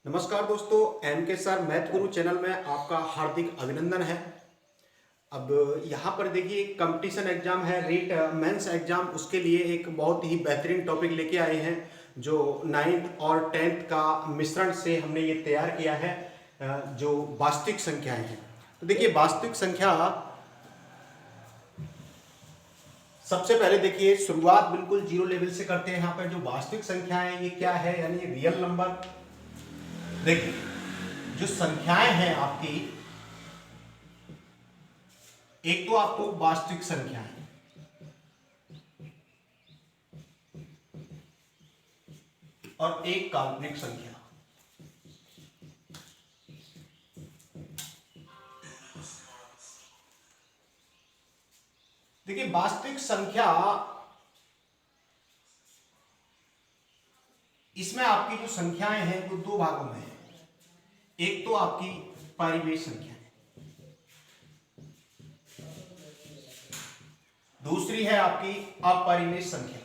नमस्कार दोस्तों, एम के सर मैथ गुरु चैनल में आपका हार्दिक अभिनंदन है। अब यहाँ पर देखिए कंपटीशन एग्जाम है, रीट मेंस एग्जाम, उसके लिए एक बहुत ही बेहतरीन टॉपिक लेके आए हैं जो 9th और 10th का मिश्रण से हमने ये तैयार किया है, जो वास्तविक संख्याएं हैं। तो देखिए वास्तविक संख्या, सबसे पहले देखिए शुरुआत बिल्कुल जीरो लेवल से करते हैं। यहाँ पर जो वास्तविक संख्या है ये क्या है, यानी रियल नंबर। देखिए जो संख्याएं हैं आपकी, एक तो आपको वास्तविक संख्या है, और एक काल्पनिक संख्या। देखिए वास्तविक संख्या, इसमें आपकी जो संख्याएं हैं वो दो भागों में है। एक तो आपकी परिमेय संख्या है, दूसरी है आपकी अपरिमेय संख्या।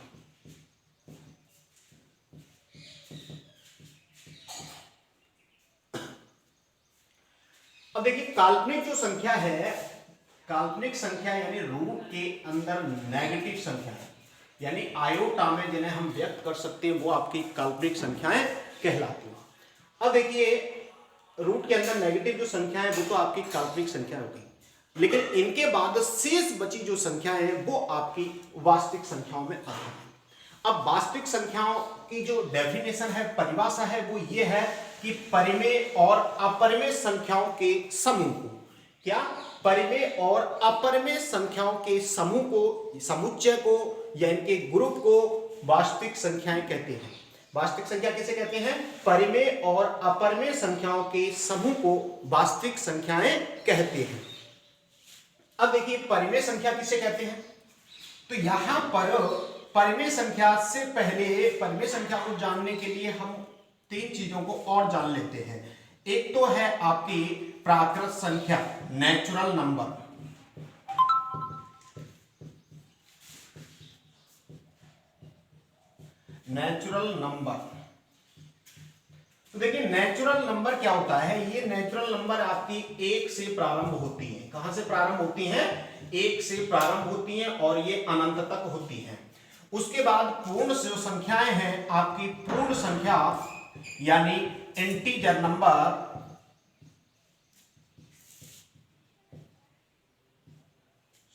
अब देखिए काल्पनिक जो संख्या है, काल्पनिक संख्या यानी रूट के अंदर नेगेटिव संख्या है, यानी आयोटा में जिन्हें हम व्यक्त कर सकते हैं वो आपकी काल्पनिक संख्याएं कहलाती हैं। अब देखिए रूट के अंदर नेगेटिव जो संख्या है वो तो आपकी काल्पनिक संख्या हो गई, लेकिन इनके बाद शेष बची जो संख्याएं हैं वो आपकी वास्तविक संख्याओं में आती हैं। अब वास्तविक संख्याओं की जो डेफिनेशन है, परिभाषा है, वो ये है कि परिमेय और अपरिमेय संख्याओं के समूह को, क्या, परिमेय और अपरिमेय संख्याओं के समूह को, समुच्चय को या इनके ग्रुप को वास्तविक संख्याएं कहते हैं। वास्तविक संख्या किसे कहते हैं? परिमेय और अपरिमेय संख्याओं के समूह को वास्तविक संख्याएं कहते हैं। अब देखिए परिमेय संख्या किसे कहते हैं, तो यहां पर परिमेय संख्या से पहले परिमेय संख्या को जानने के लिए हम तीन चीजों को और जान लेते हैं। एक तो है आपकी प्राकृत संख्या, नेचुरल नंबर। नेचुरल नंबर, तो देखिए नेचुरल नंबर क्या होता है, ये नेचुरल नंबर आपकी एक से प्रारंभ होती है। कहां से प्रारंभ होती हैं? एक से प्रारंभ होती हैं और ये अनंत तक होती हैं। उसके बाद पूर्ण जो संख्याएं हैं आपकी, पूर्ण संख्या यानी इंटीजर नंबर,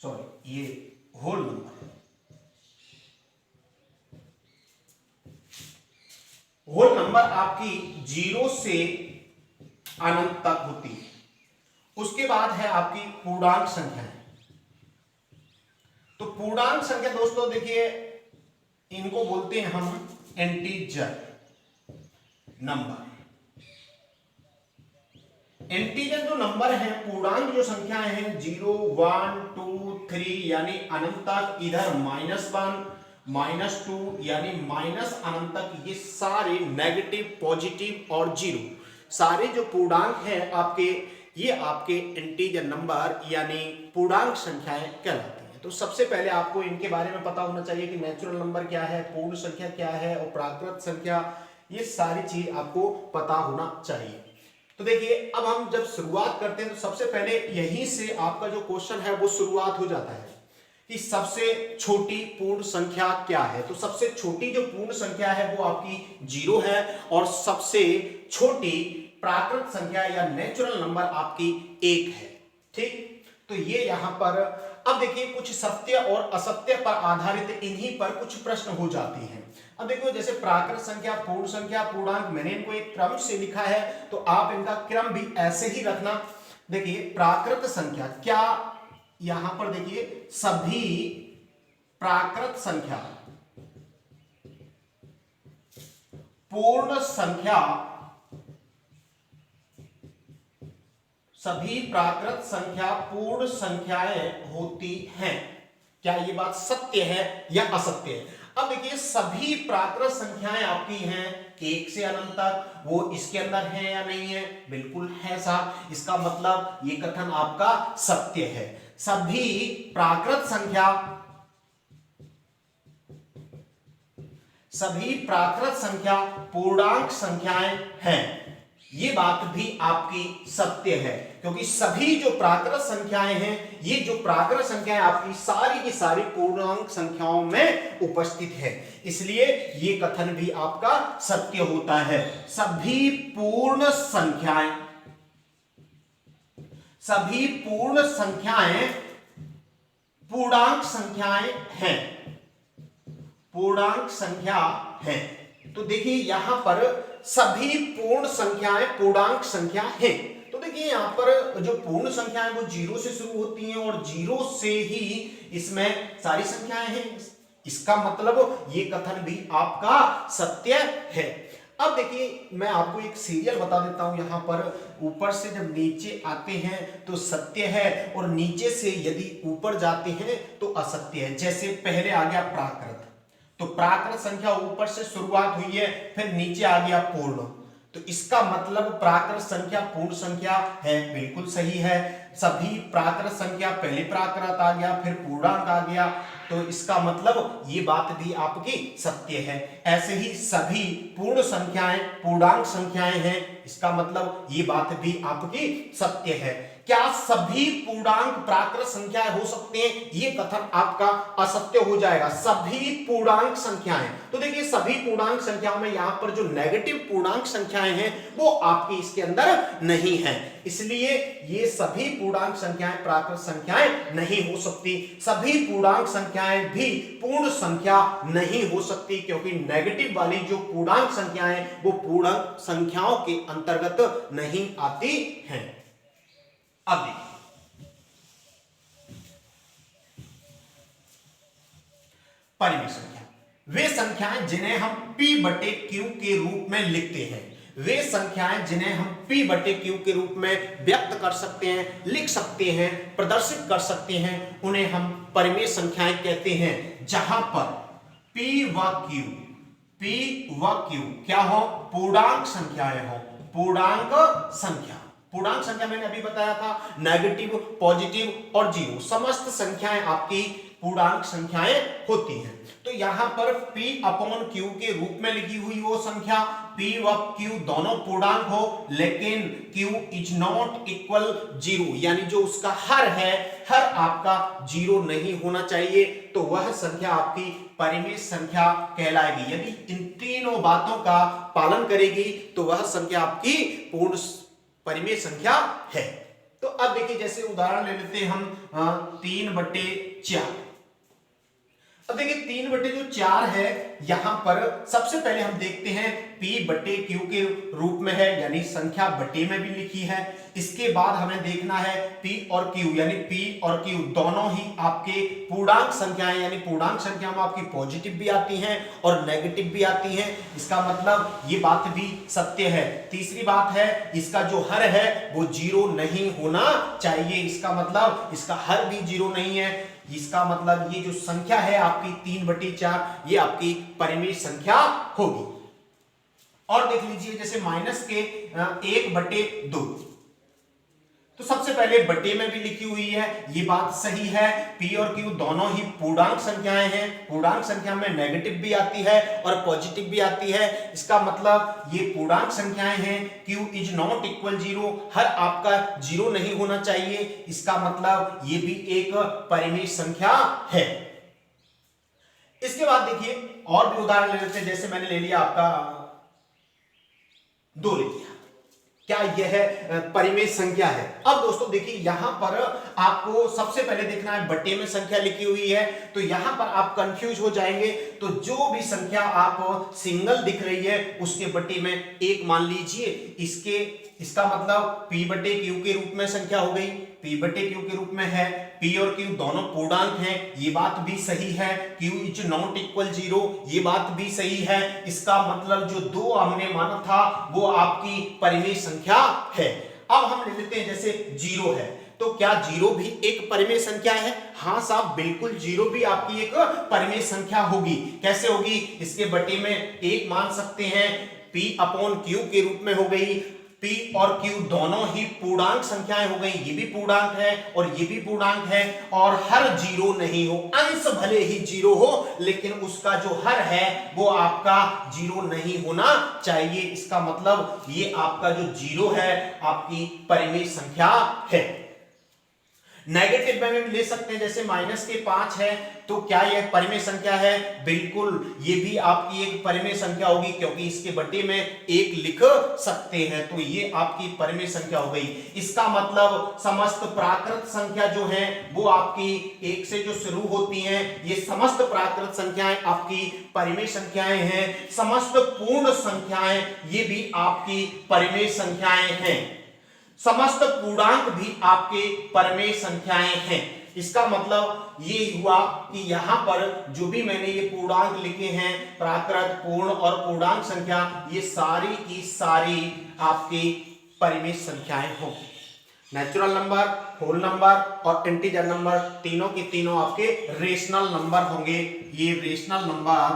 सॉरी ये होल नंबर, होल नंबर आपकी जीरो से अनंत तक होती है। उसके बाद है आपकी पूर्णांक संख्या। तो पूर्णांक संख्या दोस्तों देखिए इनको बोलते हैं हम इंटीजर नंबर। इंटीजर जो नंबर है, पूर्णांक जो संख्याएं हैं, 0, 1, 2, 3 यानी अनंत तक, इधर -1, -2 यानी माइनस अनंत तक, ये सारे नेगेटिव, पॉजिटिव और जीरो, सारे जो पूर्णांक हैं आपके, ये आपके इंटीजर नंबर यानी पूर्णांक संख्याएं कहलाती हैं। तो सबसे पहले आपको इनके बारे में पता होना चाहिए कि नेचुरल नंबर क्या है, पूर्ण संख्या क्या है और प्राकृत संख्या, ये सारी चीज आपको पता होना चाहिए। तो देखिए अब हम जब शुरुआत करते हैं तो सबसे पहले यहीं से आपका जो क्वेश्चन है वो शुरुआत हो जाता है कि सबसे छोटी पूर्ण संख्या क्या है। तो सबसे छोटी जो पूर्ण संख्या है वो आपकी 0 है, और सबसे छोटी प्राकृत संख्या या नेचुरल नंबर आपकी 1 है। ठीक, तो ये यहां पर अब देखिए कुछ सत्य और असत्य पर आधारित इन्हीं पर कुछ प्रश्न हो जाते हैं। अब देखो जैसे प्राकृत संख्या, पूर्ण संख्या, पूर्णांक, मैंने इनको एक क्रम से लिखा है तो आप इनका क्रम भी ऐसे ही रखना। देखिए प्राकृत संख्या क्या, यहां पर देखिए सभी प्राकृत संख्या पूर्ण संख्या, सभी प्राकृत संख्या पूर्ण संख्याएं होती हैं। क्या ये बात सत्य है या असत्य है? अब देखिए सभी प्राकृत संख्याएं आपकी हैं 1 से अनंत तक, वो इसके अंदर है या नहीं है? बिल्कुल है साहब। इसका मतलब ये कथन आपका सत्य है। सभी प्राकृत संख्या, सभी प्राकृत संख्या पूर्णांक संख्याएं हैं। ये बात भी आपकी सत्य है, क्योंकि सभी जो प्राकृत संख्याएं हैं, ये जो प्राकृत संख्याएं आपकी सारी की सारी पूर्णांक संख्याओं में उपस्थित है, इसलिए ये कथन भी आपका सत्य होता है। सभी पूर्ण संख्याएं पूर्णांक संख्याएं हैं, पूर्णांक संख्या है। तो देखिए यहां पर सभी पूर्ण संख्याएं पूर्णांक संख्या है। तो देखिए यहां पर जो पूर्ण संख्याएं वो जीरो से शुरू होती हैं और जीरो से ही इसमें सारी संख्याएं हैं, इसका मतलब ये कथन भी आपका सत्य है। अब देखिए मैं आपको एक सीरियल बता देता हूं, यहां पर ऊपर से जब नीचे आते हैं तो सत्य है और नीचे से यदि ऊपर जाते हैं तो असत्य है। जैसे पहले आ गया प्राकृत, तो प्राकृत संख्या ऊपर से शुरुआत हुई है, फिर नीचे आ गया पूर्ण, तो इसका मतलब प्राकृत संख्या पूर्ण संख्या है, बिल्कुल सही है। सभी प्राकृत संख्या पहले प्राकृत आ गया, फिर पूर्णांक आ गया, तो इसका मतलब ये बात भी आपकी सत्य है। ऐसे ही सभी पूर्ण संख्याएं पूर्णांक संख्याएं हैं, इसका मतलब ये बात भी आपकी सत्य है। क्या सभी पूर्णांक प्राकृत संख्याएं हो सकते हैं? ये कथन आपका असत्य हो जाएगा। सभी पूर्णांक संख्याएं, तो देखिए सभी पूर्णांक संख्याओं में यहां पर जो नेगेटिव पूर्णांक संख्याएं हैं वो आपकी इसके अंदर नहीं है, इसलिए ये सभी पूर्णांक संख्याएं प्राकृत संख्याएं नहीं हो सकती। सभी पूर्णांक संख्याएं भी पूर्ण संख्या नहीं हो सकती, क्योंकि नेगेटिव वाली जो पूर्णांक संख्याएं वो पूर्णांक संख्याओं के अंतर्गत नहीं आती हैं। अब देखिए परिमेय संख्या, वे संख्याएं जिन्हें हम P बटे Q के रूप में लिखते हैं, वे संख्याएं जिन्हें हम P बटे Q के रूप में व्यक्त कर सकते हैं, लिख सकते हैं, प्रदर्शित कर सकते हैं, उन्हें हम परिमेय संख्याएं कहते हैं। जहां पर P व Q क्या हो? पूर्णांक संख्याएं हो। पूर्णांक संख्या, पूर्णांक संख्या मैंने अभी बताया था, नेगेटिव, पॉजिटिव और जीरो, समस्त संख्याएं आपकी पूर्णांक संख्याएं होती हैं। तो यहां पर P अपॉन Q के रूप में लिखी हुई वो संख्या P व Q दोनों पूर्णांक हो, लेकिन Q is not equal zero, यानी जो उसका हर है, हर आपका जीरो नहीं होना चाहिए, तो वह संख्या आपकी परिमेय संख्या कहलाएगी। यदि इन तीनों बातों का पालन करेगी तो वह संख्या आपकी पूर्ण परिमेय संख्या है। तो अब देखिए जैसे उदाहरण ले लेते हैं हम 3/4। अब देखिए 3/4 है, यहां पर सबसे पहले हम देखते हैं P बटे Q के रूप में है, यानी संख्या बटे में भी लिखी है। इसके बाद हमें देखना है P और Q, यानी P और Q दोनों ही आपके पूर्णांक संख्याएं, यानी पूर्णांक संख्या में आपकी पॉजिटिव भी आती हैं और नेगेटिव भी आती हैं, इसका मतलब ये बात भी सत्य है। तीसरी बात है इसका जो हर है वो जीरो नहीं होना चाहिए, इसका मतलब इसका हर भी जीरो नहीं है, इसका मतलब ये जो संख्या है आपकी 3/4 ये आपकी परिमेय संख्या होगी। और देख लीजिए जैसे माइनस के 1/2, तो सबसे पहले बटे में भी लिखी हुई है, ये बात सही है। P और Q दोनों ही पूर्णांक संख्याएं हैं, पूर्णांक संख्या में नेगेटिव भी आती है और पॉजिटिव भी आती है, इसका मतलब ये पूर्णांक संख्याएं हैं। Q is not equal zero, हर आपका जीरो नहीं होना चाहिए, इसका मतलब ये भी एक परिमेय संख्या है। इसके बाद देखिए और भी उदाहरण ले लेते हैं, जैसे मैंने ले लिया आपका 2 ले लिया, क्या यह परिमेय संख्या है? अब दोस्तों देखिए यहां पर आपको सबसे पहले देखना है बटे में संख्या लिखी हुई है, तो यहां पर आप कंफ्यूज हो जाएंगे। तो जो भी संख्या आप सिंगल दिख रही है उसके बटे में 1 मान लीजिए, इसका मतलब P बटे Q के रूप में संख्या हो गई, P बटे Q के रूप में है। P और Q दोनों पूर्णांक हैं, ये बात भी सही है। Q is not equal zero, ये बात भी सही है। इसका मतलब जो 2 हमने माना था वो आपकी परिमेय संख्या है। अब हम ले लेते हैं जैसे 0 है, तो क्या 0 भी एक परिमेय संख्या है? हाँ साहब, बिल्कुल 0 भी आपकी एक परिमेय संख्या होगी। कैसे होगी? इसके बटे में 1 मान सकते हैं, P अपॉन Q के रूप में हो गई। P और Q दोनों ही पूर्णांक संख्याएं हो गई, ये भी पूर्णांक है और ये भी पूर्णांक है, और हर जीरो नहीं हो, अंश भले ही जीरो हो लेकिन उसका जो हर है वो आपका जीरो नहीं होना चाहिए। इसका मतलब ये आपका जो जीरो है आपकी परिमेय संख्या है। नेगेटिव में भी ले सकते हैं, जैसे माइनस के 5 है तो क्या यह परिमेय संख्या है? बिल्कुल, ये भी आपकी एक परिमेय संख्या होगी क्योंकि इसके बटे में एक लिख सकते हैं, तो ये आपकी परिमेय संख्या हो गई। इसका मतलब समस्त प्राकृत संख्या जो है वो आपकी एक से जो शुरू होती हैं, ये समस्त प्राकृत संख्याएं आपकी परिमेय संख्याएं हैं। समस्त पूर्ण संख्याएं ये भी आपकी परिमेय संख्याएं हैं। समस्त पूर्णांक भी आपके परिमेय संख्याएं हैं। इसका मतलब ये हुआ कि यहां पर जो भी मैंने ये पूर्णांक लिखे हैं, प्राकृत, पूर्ण और पूर्णांक संख्या, ये सारी की सारी आपकी परिमेय संख्याएं होंगी। नेचुरल नंबर, होल नंबर और इंटीजर नंबर तीनों के तीनों आपके रेशनल नंबर होंगे। ये रेशनल नंबर,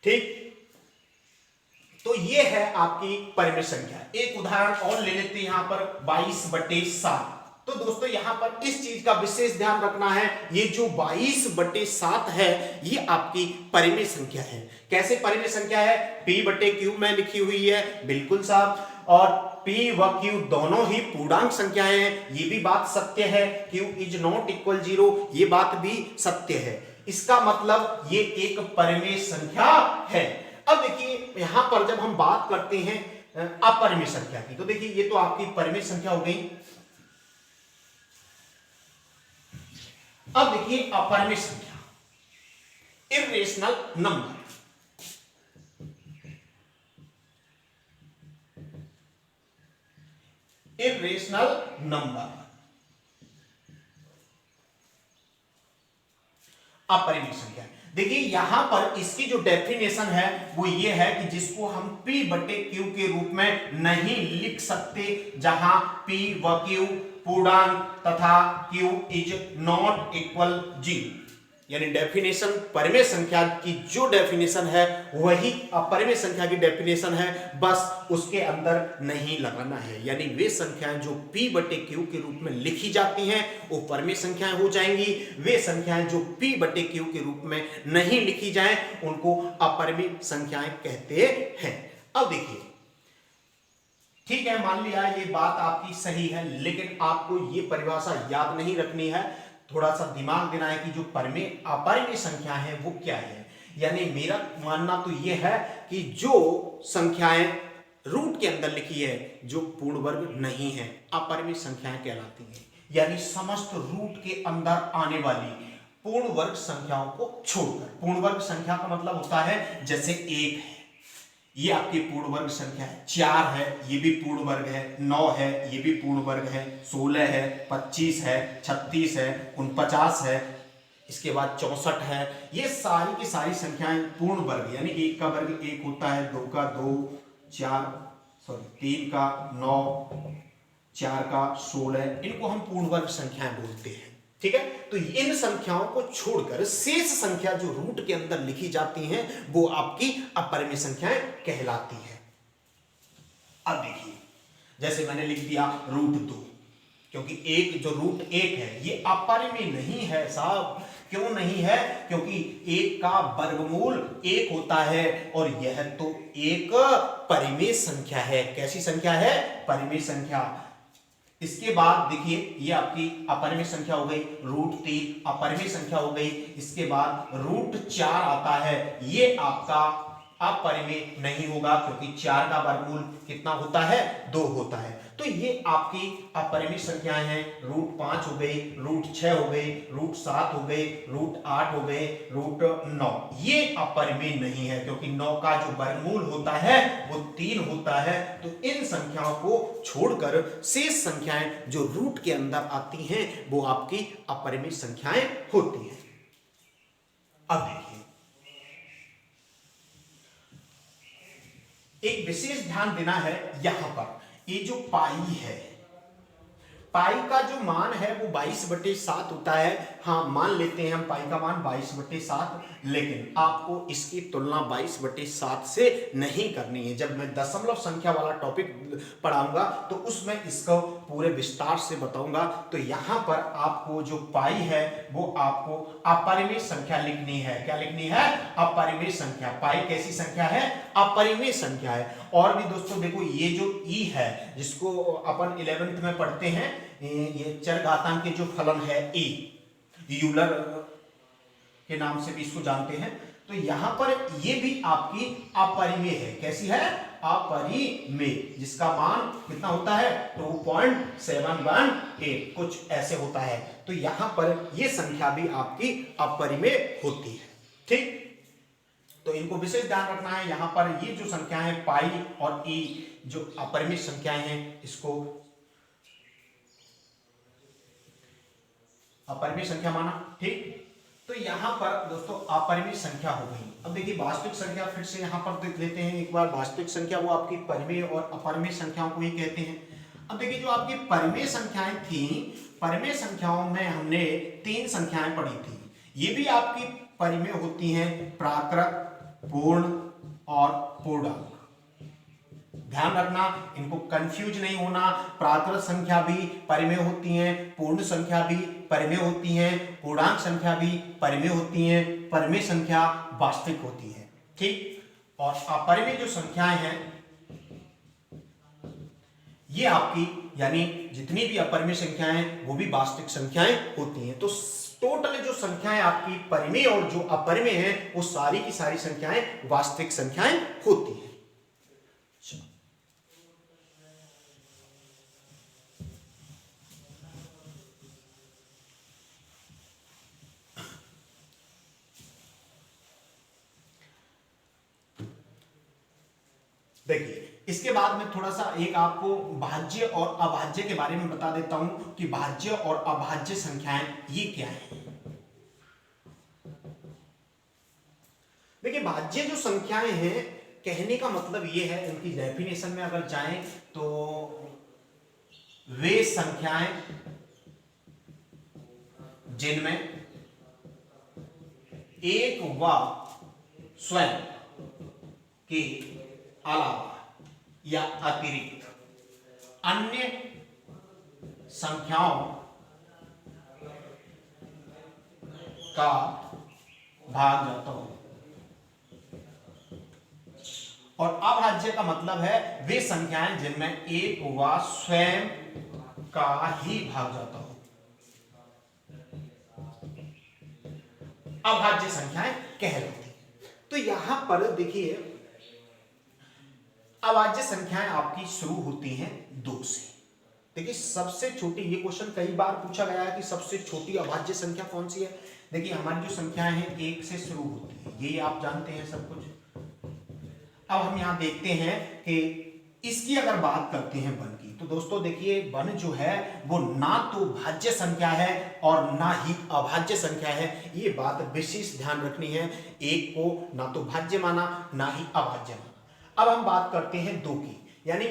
ठीक, तो ये है आपकी परिमेय संख्या। एक उदाहरण और ले लेते हैं यहां पर 22/7। तो दोस्तों यहां पर इस चीज का विशेष ध्यान रखना है, ये जो 22/7 है ये आपकी परिमेय संख्या है। कैसे परिमेय संख्या है? P/Q में लिखी हुई है, बिल्कुल साहब, और P व Q दोनों ही पूर्णांक संख्याएं हैं, ये भी बात सत्य है। Q इज नॉट इक्वल 0, ये बात भी सत्य है। इसका मतलब ये एक परिमेय संख्या है। अब देखिए यहां पर जब हम बात करते हैं अपरिमेय संख्या की, तो देखिए ये तो आपकी परिमेय संख्या हो गई। अब देखिए अपरिमेय संख्या, इर्रेशनल नंबर। इर्रेशनल नंबर, अपरिमेय संख्या। देखिए यहां पर इसकी जो डेफिनेशन है वो ये है कि जिसको हम P/Q के रूप में नहीं लिख सकते, जहां P व Q पूर्णांक तथा Q इज नॉट इक्वल 0। यानी डेफिनेशन परिमेय संख्या की जो डेफिनेशन है वही अपरिमेय संख्या की डेफिनेशन है, बस उसके अंदर नहीं लगाना है। यानी वे संख्याएं जो P/Q के रूप में लिखी जाती हैं वो परिमेय संख्याएं हो जाएंगी। वे संख्याएं जो P/Q के रूप में नहीं लिखी जाएं उनको अपरिमेय संख्याएं कहते हैं। अब देखिए, ठीक है, मान लिया ये बात आपकी सही है, लेकिन आपको ये परिभाषा याद नहीं रखनी है, थोड़ा सा दिमाग देना है कि जो परिमेय अपरिमेय संख्या है वो क्या है। यानी मेरा मानना तो ये है कि जो संख्याएं रूट के अंदर लिखी है जो पूर्ण वर्ग नहीं है, अपरिमेय संख्याएं कहलाती हैं। यानी समस्त रूट के अंदर आने वाली पूर्ण वर्ग संख्याओं को छोड़कर। पूर्ण वर्ग संख्या का मतलब होता है जैसे 1 है, ये आपकी पूर्ण वर्ग संख्या है, 4 है ये भी पूर्ण वर्ग है, 9 है ये भी पूर्ण वर्ग है, 16 है, 25 है, 36 है, 49 है, इसके बाद 64 है। ये सारी की सारी संख्याएं पूर्ण वर्ग, यानी 1 का वर्ग 1 होता है, 2 का 2, 3 का 9, 4 का 16, इनको हम पूर्ण वर्ग संख्याएं बोलते हैं। ठीक है, तो इन संख्याओं को छोड़कर शेष संख्या जो रूट के अंदर लिखी जाती हैं वो आपकी अपरिमेय संख्याएं कहलाती है। अब देखिए, जैसे मैंने लिख दिया √2, क्योंकि एक जो √1 है ये अपरिमेय नहीं है साहब। क्यों नहीं है? क्योंकि 1 का वर्गमूल 1 होता है और यह तो एक परिमेय संख्या है। कैसी संख्या है? परिमेय संख्या। इसके बाद देखिए ये आपकी अपरिमेय संख्या हो गई, √3 अपरिमेय संख्या हो गई। इसके बाद √4 आता है, ये आपका अपरिमेय नहीं होगा क्योंकि 4 का वर्गमूल कितना होता है? 2 होता है। तो ये आपकी अपरिमेय संख्याएं हैं। √5 हो गई, √6 हो गई, √7 हो गई, √8 हो गए, √9, ये अपरिमेय नहीं है क्योंकि 9 का जो वर्गमूल होता है वो 3 होता है। तो इन संख्याओं को छोड़कर शेष संख्याएं जो रूट के अंदर आती हैं वो आपकी अपरिमेय संख्याएं होती हैं। अब देखिए, एक विशेष ध्यान देना है यहां पर, ये जो पाई है, पाई का जो मान है वो 22/7 होता है। हाँ, मान लेते हैं हम पाई का मान 22/7, लेकिन आपको इसकी तुलना 22/7 से नहीं करनी है। जब मैं दशमलव संख्या वाला टॉपिक पढ़ाऊंगा तो उसमें इसको पूरे विस्तार से बताऊंगा। तो यहाँ पर आपको जो पाई है वो आपको अपरिमेय संख्या लिखनी है। क्या लिखनी है? अपरिमेय संख्या। पाई कैसी संख्या है? अपरिमेय संख्या है। और भी दोस्तों देखो, ये जो ई है जिसको अपन 11th में पढ़ते हैं, ये चरघातांक के जो फलन है ई, यूलर के नाम से भी इसको जानते हैं। तो यहां पर ये भी आपकी अपरिमेय है। कैसी है? अपरिमेय, जिसका मान कितना होता है? 2.718 कुछ ऐसे होता है। तो यहां पर ये संख्या भी आपकी अपरिमेय होती है। ठीक, तो इनको विशेष ध्यान रखना है। यहां पर ये जो संख्या है पाई और ई जो अपरिमेय संख्याएं हैं, इसको अपरिमेय संख्या माना। ठीक, तो यहां पर दोस्तों अपरिमेय संख्या हो गई। अब देखिए वास्तविक संख्या फिर से यहां पर देख लेते हैं एक बार। वास्तविक संख्या वो आपकी परिमेय और अपरिमेय संख्याओं को ही कहते हैं। अब देखिए जो आपकी परिमेय संख्याएं थी, परिमेय संख्याओं में हमने 3 संख्याएं पढ़ी थी। ये भी आपकी परिमेय होती हैं, प्राकृत, पूर्ण और पूर्णांक। ध्यान रखना, इनको कंफ्यूज नहीं होना। प्राकृत संख्या भी परिमेय होती हैं, पूर्ण संख्या भी परिमेय होती हैं, पूर्णांक संख्या भी परिमेय होती हैं, परिमेय संख्या वास्तविक होती है। ठीक, और अपरिमेय जो संख्याएं हैं ये आपकी, यानी जितनी भी अपरिमेय संख्याएं वो भी वास्तविक संख्याएं होती हैं। तो टोटल जो संख्याएं आपकी परिमेय और जो अपरिमेय हैं वो सारी की सारी संख्याएं वास्तविक संख्याएं होती हैं। देखिए इसके बाद में थोड़ा सा एक आपको भाज्य और अभाज्य के बारे में बता देता हूं कि भाज्य और अभाज्य संख्याएं ये क्या है। देखिए भाज्य जो संख्याएं हैं, कहने का मतलब ये है, इनकी डेफिनेशन में अगर जाएं तो वे संख्याएं जिनमें एक व स्वयं के अलावा या अतिरिक्त अन्य संख्याओं का भाग जाता हो। और अभाज्य का मतलब है वे संख्याएं जिनमें एक व स्वयं का ही भाग जाता हो। अभाज्य संख्याएं कहलाती। तो यहां पर देखिए अभाज्य संख्याएं आपकी शुरू होती हैं 2 से। देखिए सबसे छोटी, ये क्वेश्चन कई बार पूछा गया है कि सबसे छोटी अभाज्य संख्या कौन सी है। देखिए हमारी जो संख्याएं हैं 1 से शुरू होती है, ये आप जानते हैं सब कुछ। अब हम यहां देखते हैं कि इसकी अगर बात करते हैं वन की, तो दोस्तों देखिए वन जो है वो ना तो भाज्य संख्या है और ना ही अभाज्य संख्या है। ये बात विशेष ध्यान रखनी है। एक को ना तो भाज्य माना ना ही अभाज्य माना। अब हम बात करते हैं 2 की, यानी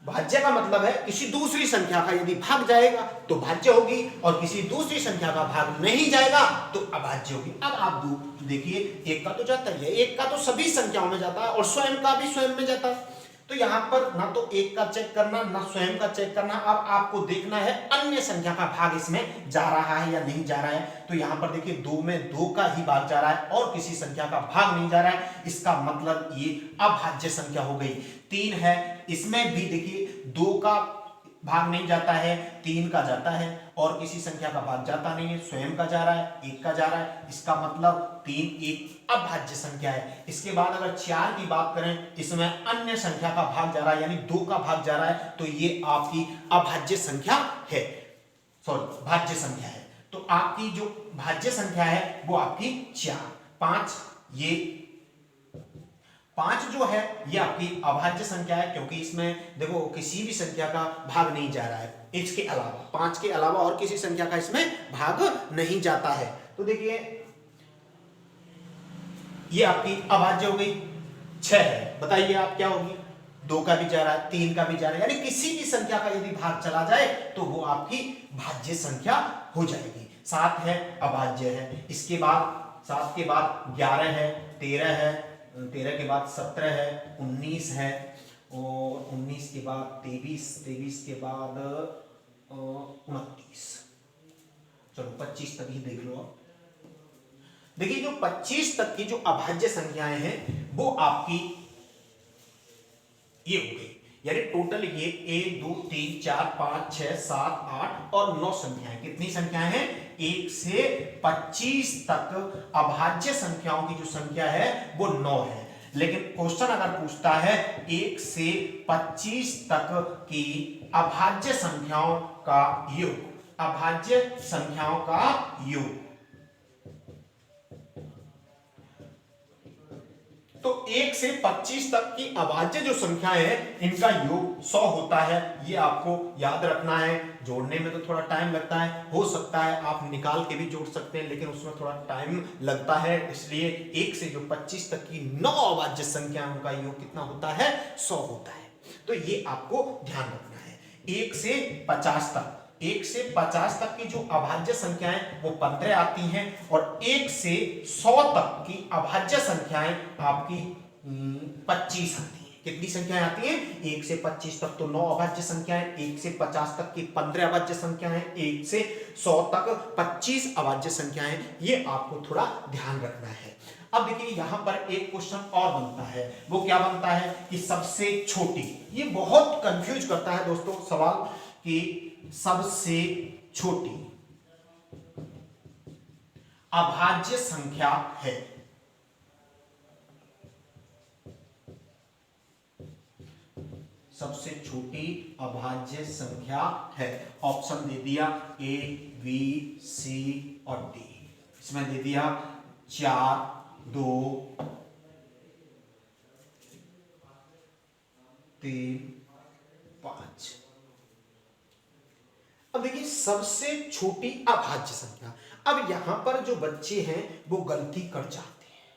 भाज्य का मतलब है किसी दूसरी संख्या का यदि भाग जाएगा तो भाज्य होगी और किसी दूसरी संख्या का भाग नहीं जाएगा तो अभाज्य होगी। अब आप देखिए 1 का तो जाता ही है, 1 का तो सभी संख्याओं में जाता है और स्वयं का भी स्वयं में जाता है। तो यहां पर ना तो 1 का चेक करना ना स्वयं का चेक करना। अब आपको देखना है अन्य संख्या का भाग इसमें जा रहा है या नहीं जा रहा है। तो यहां पर देखिए 2 में 2 का ही भाग जा रहा है और किसी संख्या का भाग नहीं जा रहा है। इसका मतलब ये अभाज्य संख्या हो गई। 3 है, इसमें भी देखिए 2 का भाग नहीं जाता है, 3 का जाता है और किसी संख्या का भाग जाता नहीं है, स्वयं का जा रहा है, 1 का जा रहा है। इसका मतलब 3 एक अभाज्य संख्या है। इसके बाद अगर 4 की बात करें, इसमें अन्य संख्या का भाग जा रहा है यानी 2 का भाग जा रहा है, तो ये आपकी अभाज्य संख्या है, सॉरी भाज्य संख्या है। तो आपकी जो भाज्य संख्या है वो आपकी 4। 5 ये 5 जो है ये आपकी अभाज्य संख्या है, क्योंकि इसमें देखो किसी भी संख्या का भाग नहीं जा रहा है। इसके अलावा 5 के अलावा और किसी संख्या का इसमें भाग नहीं जाता है। तो देखिए ये आपकी अभाज्य हो गई। 6 है, बताइए आप क्या होगी। 2 का भी जा रहा है, 3 का भी जा रहा है, यानी किसी भी संख्या का यदि भाग चला जाए तो वो आपकी भाज्य संख्या हो जाएगी। 7 है अभाज्य है, इसके बाद 7 के बाद 11 है, 13 है, 13 के बाद 17 है, 19 है, और 19 के बाद 23, 23 के बाद 29। चलो 25 तक ही देख लो आप। देखिए जो 25 तक की जो अभाज्य संख्याएं हैं वो आपकी ये हो गई, यानी टोटल ये 1 2 3 4 5 6 7 8 और 9 संख्याएं। कितनी संख्याएं हैं? 1 से 25 तक अभाज्य संख्याओं की जो संख्या है वो 9 है। लेकिन क्वेश्चन अगर पूछता है 1 से 25 तक की अभाज्य संख्याओं का योग, अभाज्य संख्याओं का योग, तो 1 से 25 तक की अभाज्य जो संख्याएं हैं इनका योग 100 होता है। ये आपको याद रखना है। जोड़ने में तो थोड़ा टाइम लगता है, हो सकता है आप निकाल के भी जोड़ सकते हैं, लेकिन उसमें थोड़ा टाइम लगता है। इसलिए 1 से जो 25 तक की 9 अभाज्य संख्याओं का योग कितना होता है? 100 होता है। तो ये आपको ध्यान रखना है। 1 से 50 तक, 1 से 50 तक की जो अभाज्य संख्याएं वो 15 आती हैं, और 1 से 100 तक की अभाज्य संख्याएं आपकी 25 आती हैं। कितनी संख्याएं आती हैं? 1 से 25 तक तो 9 अभाज्य संख्याएं, 1 से 50 तक की 15 अभाज्य संख्याएं, 1 से 100 तक 25 अभाज्य संख्याएं। ये आपको थोड़ा ध्यान रखना है। अब देखिए यहां पर एक क्वेश्चन और बनता है, वो क्या बनता है कि सबसे छोटी, ये बहुत कंफ्यूज करता है दोस्तों सवाल कि सबसे छोटी अभाज्य संख्या है। सबसे छोटी अभाज्य संख्या है। ऑप्शन दे दिया ए, बी, सी और डी। इसमें दे दिया 4, 2, 3, 5। अब देखिए सबसे छोटी अभाज्य संख्या, अब यहां पर जो बच्चे हैं वो गलती कर जाते हैं।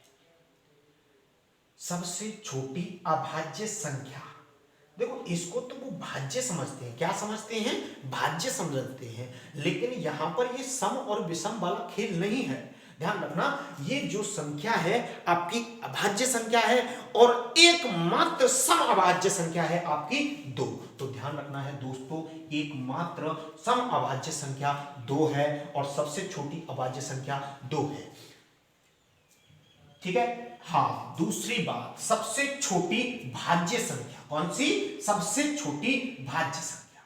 सबसे छोटी अभाज्य संख्या, देखो इसको तो वो भाज्य समझते हैं। क्या समझते हैं? भाज्य समझते हैं। लेकिन यहां पर ये सम और विषम वाला खेल नहीं है। ध्यान रखना, ये जो संख्या है आपकी अभाज्य संख्या है, और एकमात्र सम अभाज्य संख्या है आपकी 2। तो ध्यान रखना है दोस्तों, एकमात्र सम अभाज्य संख्या 2 है, और सबसे छोटी अभाज्य संख्या 2 है। ठीक है। हाँ, दूसरी बात, सबसे छोटी भाज्य संख्या कौन सी? सबसे छोटी भाज्य संख्या।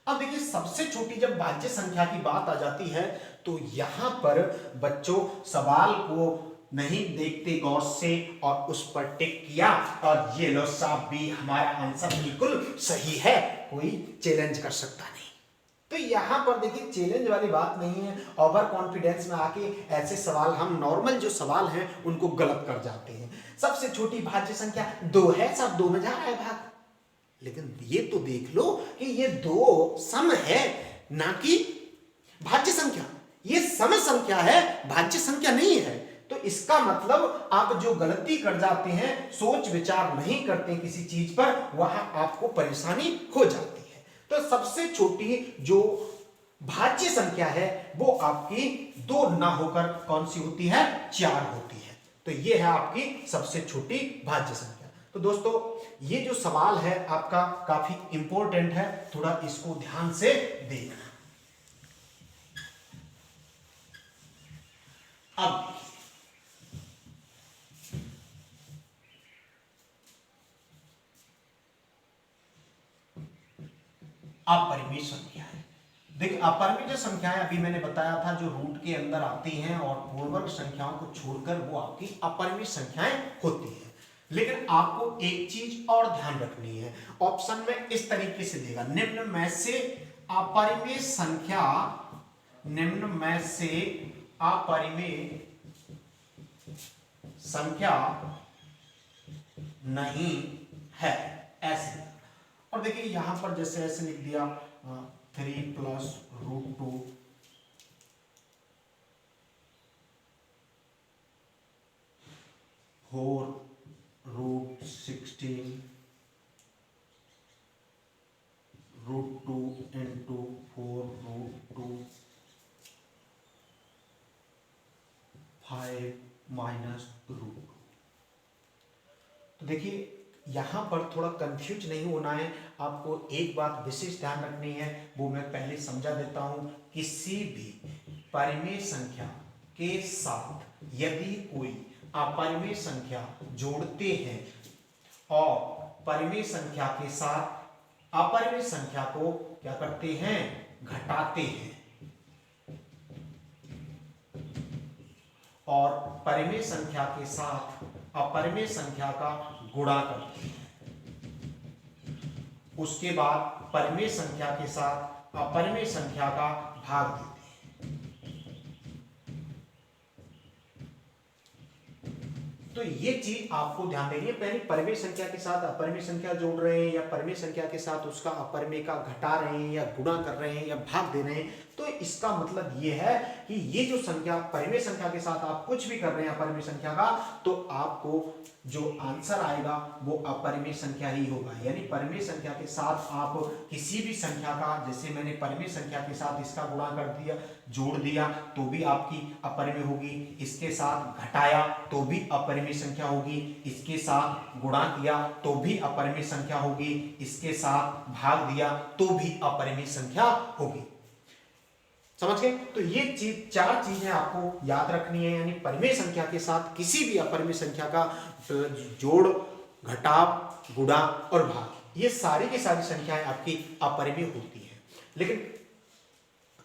अब देखिए सबसे छोटी जब भाज्य संख्या की बात आ जाती है तो यहां पर बच्चों सवाल को नहीं देखते गौर से और उस पर टिक किया, और ये लो साहब भी हमारा आंसर बिल्कुल सही है, कोई चैलेंज कर सकता नहीं। तो यहां पर देखिए चैलेंज वाली बात नहीं है। ओवर कॉन्फिडेंस में आके ऐसे सवाल, हम नॉर्मल जो सवाल हैं उनको गलत कर जाते हैं। सबसे छोटी भाज्य संख्या 2 है, सब 2 में जा रहा है भाग, लेकिन ये तो देख लो कि ये 2 सम है, ना कि भाज्य संख्या। ये सम संख्या है, भाज्य संख्या नहीं है। तो इसका मतलब आप जो गलती कर जाते हैं, सोच विचार नहीं करते किसी चीज पर, वहां आपको परेशानी हो जाती है। तो सबसे छोटी जो भाज्य संख्या है वो आपकी 2 ना होकर कौन सी होती है? 4 होती है। तो ये है आपकी सबसे छोटी भाज्य संख्या। तो दोस्तों ये जो सवाल है आपका काफी इंपॉर्टेंट है, थोड़ा इसको ध्यान से देखना। अब अपरिमेय संख्या है। देखिए अपरिमेय जो संख्याएं अभी मैंने बताया था, जो रूट के अंदर आती हैं और पूर्ण वर्ग संख्याओं को छोड़कर वो आपकी अपरिमेय संख्याएं होती हैं। लेकिन आपको एक चीज और ध्यान रखनी है, ऑप्शन में इस तरीके से देगा, निम्न में से अपरिमेय संख्या, निम्न में से अपरिमेय संख्या नहीं है, ऐसे। और देखिए यहां पर जैसे ऐसे लिख दिया 3 + √2 4 √16 इंटू 4√2 5 माइनस √2। तो देखिए यहाँ पर थोड़ा कंफ्यूज नहीं होना है, आपको एक बात विशेष ध्यान रखनी है, वो मैं पहले समझा देता हूँ। किसी भी परिमेय संख्या के साथ यदि कोई अपरिमेय संख्या जोड़ते हैं और परिमेय संख्या के साथ अपरिमेय संख्या को क्या करते हैं, घटाते हैं, और परिमेय संख्या के साथ अपरिमेय संख्या का गुणा करते हैं, उसके बाद परिमेय संख्या के साथ अपरिमेय संख्या का भाग देते हैं। तो ये चीज आपको ध्यान देनी है। पहले परिमेय संख्या के साथ अपरिमेय संख्या जोड़ रहे हैं या परिमेय संख्या के साथ उसका अपरिमेय का घटा रहे हैं या गुणा कर रहे हैं या भाग दे रहे हैं, तो इसका मतलब ये है कि ये जो संख्या परिमेय संख्या के साथ आप कुछ भी कर रहे हैं अपरिमेय संख्या का, तो आपको जो आंसर आएगा वो अपरिमेय संख्या ही होगा। यानी परिमेय संख्या के साथ आप किसी भी संख्या का, जैसे मैंने परिमेय संख्या के साथ इसका गुणा कर दिया, जोड़ दिया, तो भी आपकी अपरिमेय होगी, इसके साथ घटाया तो भी अपरिमेय संख्या होगी, इसके साथ गुणा किया तो भी अपरिमेय संख्या होगी, इसके साथ भाग दिया तो भी अपरिमेय संख्या होगी। समझ गए? तो ये चीज, चार चीजें आपको याद रखनी है। यानी परिमेय संख्या के साथ किसी भी अपरिमेय संख्या का जोड़, घटाव, गुणा और भाग, ये सारी की सारी संख्याएं आपकी अपरिमेय होती हैं। लेकिन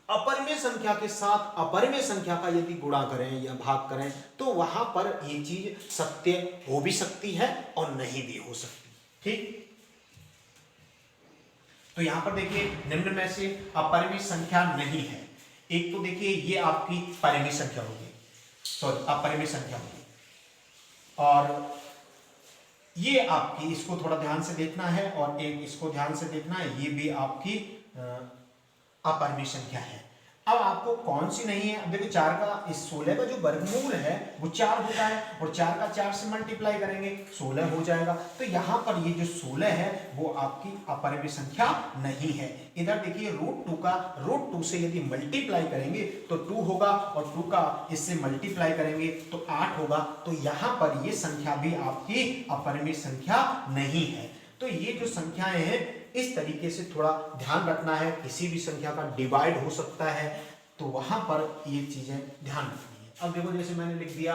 अपरिमेय संख्या के साथ अपरिमेय संख्या का यदि गुणा करें या भाग करें तो वहां पर ये चीज सत्य हो भी सकती है और नहीं भी हो सकती। ठीक, तो यहां पर देखिए निम्न में से अपरिमेय संख्या नहीं है। एक तो देखिए ये आपकी परिमेय संख्या होगी, सॉरी अपरिमेय संख्या होगी, और ये आपकी, इसको थोड़ा ध्यान से देखना है और एक इसको ध्यान से देखना है, ये भी आपकी अपरिमेय संख्या है। अब आपको कौन सी नहीं है, अब देखो 4 का, इस 16 का जो वर्गमूल है वो 4 होता है, और 4 का 4 से मल्टीप्लाई करेंगे 16 हो जाएगा। तो यहाँ पर ये जो 16 है वो आपकी अपरिमेय संख्या नहीं है। इधर देखिए √2 का √2 से यदि मल्टीप्लाई करेंगे तो 2 होगा, और 2 का इससे मल्टीप्लाई करेंगे तो 8 होगा। तो यहाँ पर ये संख्या भी आपकी अपरिमेय संख्या नहीं है। तो ये जो संख्याएं हैं इस तरीके से थोड़ा ध्यान रखना है। किसी भी संख्या का डिवाइड हो सकता है, तो वहां पर ये चीजें ध्यान रखनी है। अब देखो जैसे मैंने लिख दिया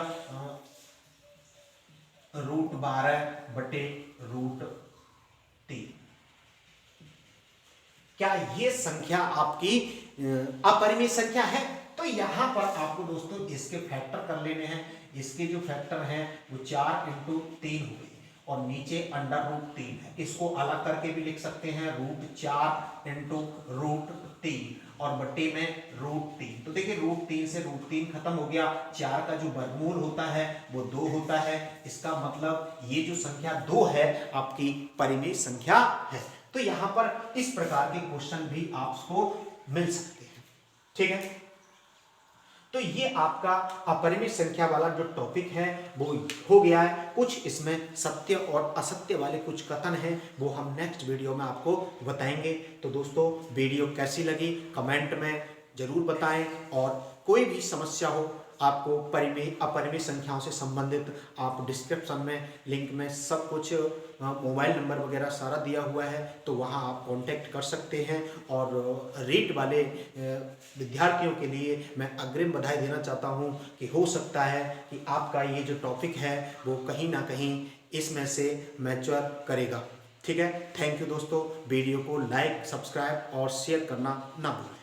√12/√3, क्या ये संख्या आपकी अपरिमेय संख्या है? तो यहां पर आपको दोस्तों इसके फैक्टर कर लेने हैं। इसके जो फैक्टर हैं वो 4 × 3 हो गई, और नीचे √3 है, इसको अलग करके भी लिख सकते हैं, √4 × √3 और बट्टे में √3। तो देखिए √3 से √3 खत्म हो गया, 4 का जो वर्गमूल होता है वो 2 होता है। इसका मतलब ये जो संख्या 2 है आपकी परिमेय संख्या है। तो यहां पर इस प्रकार के क्वेश्चन भी आपको मिल सकते हैं। ठीक है, तो ये आपका अपरिमेय संख्या वाला जो टॉपिक है वो हो गया है। कुछ इसमें सत्य और असत्य वाले कुछ कथन हैं, वो हम नेक्स्ट वीडियो में आपको बताएंगे। तो दोस्तों वीडियो कैसी लगी कमेंट में जरूर बताएं, और कोई भी समस्या हो आपको परिमेय अपरिमेय संख्याओं से संबंधित, आप डिस्क्रिप्शन में लिंक में सब कुछ मोबाइल नंबर वगैरह सारा दिया हुआ है, तो वहाँ आप कांटेक्ट कर सकते हैं। और रीट वाले विद्यार्थियों के लिए मैं अग्रिम बधाई देना चाहता हूँ कि हो सकता है कि आपका ये जो टॉपिक है वो कहीं ना कहीं इसमें से मैच्योर करेगा। ठीक है, थैंक यू दोस्तों। वीडियो को लाइक, सब्सक्राइब और शेयर करना ना भूलें।